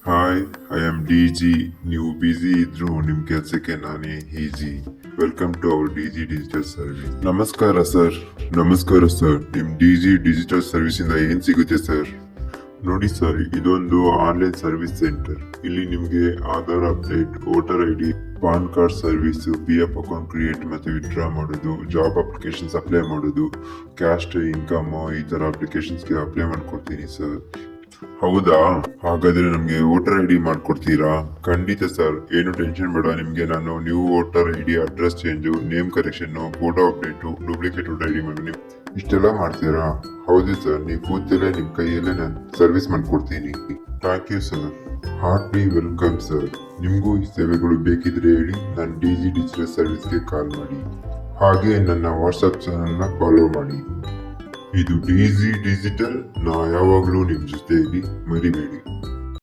Hi, I am D G. ನೀವು busy ಇದ್ರು ನಿಮ್ ಕೆಲ್ಸಕ್ಕೆ ನಾನೇ easy. Welcome to our D G digital service. ನಮಸ್ಕಾರ ಸರ್. ನಮಸ್ಕಾರ ಸರ್. ನಿಮ್ ಡಿ ಜಿ ಡಿಜಿಟಲ್ ಸರ್ವಿಸ್ ಇಂದ ಏನ್ ಸಿಗುತ್ತೆ ಸರ್? ನೋಡಿ ಸರ್, ಇದೊಂದು ಆನ್ಲೈನ್ ಸರ್ವಿಸ್ ಸೆಂಟರ್. ಇಲ್ಲಿ ನಿಮಗೆ Aadhaar update, voter I D, PAN card service, P F account create ಮತ್ತು ವಿತ್ಡ್ರಾ ಮಾಡೋದು, ಜಾಬ್ ಅಪ್ಲಿಕೇಶನ್ಸ್ ಅಪ್ಲೈ ಮಾಡೋದು, ಕ್ಯಾಸ್ಟ್ ಇನ್ಕಮ್ ಈ ತರ ಅಪ್ಲಿಕೇಶನ್ಸ್ಗೆ ಅಪ್ಲೈ ಮಾಡ್ಕೊಡ್ತೀನಿ ಸರ್. ಹೌದಾ? ಹಾಗಾದ್ರೆ ನಮ್ಗೆ ವೋಟರ್ ಐ ಡಿ ಮಾಡ್ಕೊಡ್ತೀರಾ? ಖಂಡಿತ ಸರ್, ಏನು ಟೆನ್ಷನ್ ಬೇಡ. ನಿಮ್ಗೆ ನಾನು new voter I D, address change, name correction, photo update, duplicate voter I D ಮಾಡಿ ಇಷ್ಟೆಲ್ಲ ಮಾಡ್ತೀರಾ? ಹೌದು ಸರ್, ನೀವು ಕೂತಲ್ಲೇ ನಿಮ್ ಕೈಯಲ್ಲೇ ನಾನು ಸರ್ವಿಸ್ ಮಾಡ್ಕೊಡ್ತೀನಿ. Thank you sir. Heartly welcome sir. ನಿಮಗೂ ಈ ಸೇವೆಗಳು ಬೇಕಿದ್ರೆ ಹೇಳಿ, ನಾನು ಡಿ ಜಿ ಡಿಜಿಟಲ್ ಸರ್ವಿಸ್ಗೆ ಕಾಲ್ ಮಾಡಿ. ಹಾಗೆ ನನ್ನ ವಾಟ್ಸಪ್ ಚಾನಲ್ನ ಫಾಲೋ ಮಾಡಿ. ಇದು ಡಿ ಜಿ ಡಿಜಿಟಲ್. ನಾ ಯಾವಾಗಲೂ ನಿಮ್ಮ ಜೊತೆಯಲ್ಲಿ ಮರಿಬೇಡಿ.